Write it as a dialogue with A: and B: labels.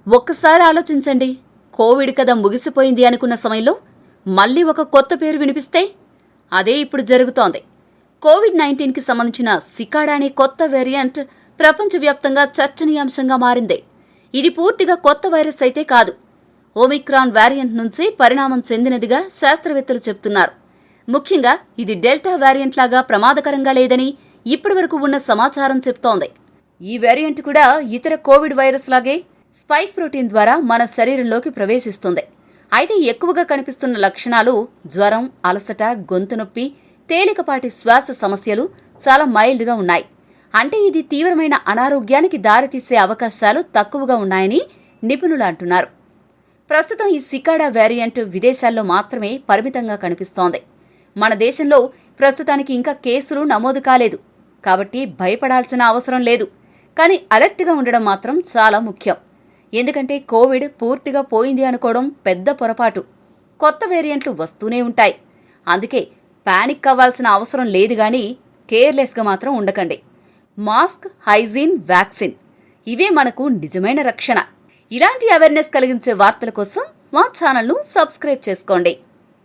A: ఒక్కసారి ఆలోచించండి. కోవిడ్ కథ ముగిసిపోయింది అనుకున్న సమయంలో మళ్లీ ఒక కొత్త పేరు వినిపిస్తే అదే ఇప్పుడు జరుగుతోంది. కోవిడ్-19కి సంబంధించిన సికాడా అనే కొత్త వేరియంట్ ప్రపంచవ్యాప్తంగా చర్చనీయాంశంగా మారింది. ఇది పూర్తిగా కొత్త వైరస్ అయితే కాదు, ఒమిక్రాన్ వేరియంట్ నుంచి పరిణామం చెందినదిగా శాస్త్రవేత్తలు చెబుతున్నారు. ముఖ్యంగా ఇది డెల్టా వేరియంట్ లాగా ప్రమాదకరంగా లేదని ఇప్పటివరకు ఉన్న సమాచారం చెప్తోంది. ఈ వేరియంట్ కూడా ఇతర కోవిడ్ వైరస్ లాగే స్పైక్ ప్రోటీన్ ద్వారా మన శరీరంలోకి ప్రవేశిస్తుంది. అయితే ఎక్కువగా కనిపిస్తున్న లక్షణాలు జ్వరం, అలసట, గొంతు నొప్పి, తేలికపాటి శ్వాస సమస్యలు చాలా మైల్డ్గా ఉన్నాయి. అంటే ఇది తీవ్రమైన అనారోగ్యానికి దారితీసే అవకాశాలు తక్కువగా ఉన్నాయని నిపుణులు అంటున్నారు. ప్రస్తుతం ఈ సికాడా వేరియంట్ విదేశాల్లో మాత్రమే పరిమితంగా కనిపిస్తోంది. మన దేశంలో ప్రస్తుతానికి ఇంకా కేసులు నమోదు కాలేదు, కాబట్టి భయపడాల్సిన అవసరం లేదు. కానీ అలర్ట్గా ఉండడం మాత్రం చాలా ముఖ్యం. ఎందుకంటే కోవిడ్ పూర్తిగా పోయింది అనుకోవడం పెద్ద పొరపాటు. కొత్త వేరియంట్లు వస్తూనే ఉంటాయి. అందుకే పానిక్ అవ్వాల్సిన అవసరం లేదు, గానీ కేర్లెస్గా మాత్రం ఉండకండి. మాస్క్, హైజీన్, వ్యాక్సిన్ ఇవే మనకు నిజమైన రక్షణ. ఇలాంటి అవేర్నెస్ కలిగించే వార్తల కోసం మా ఛానల్ను సబ్స్క్రైబ్ చేసుకోండి.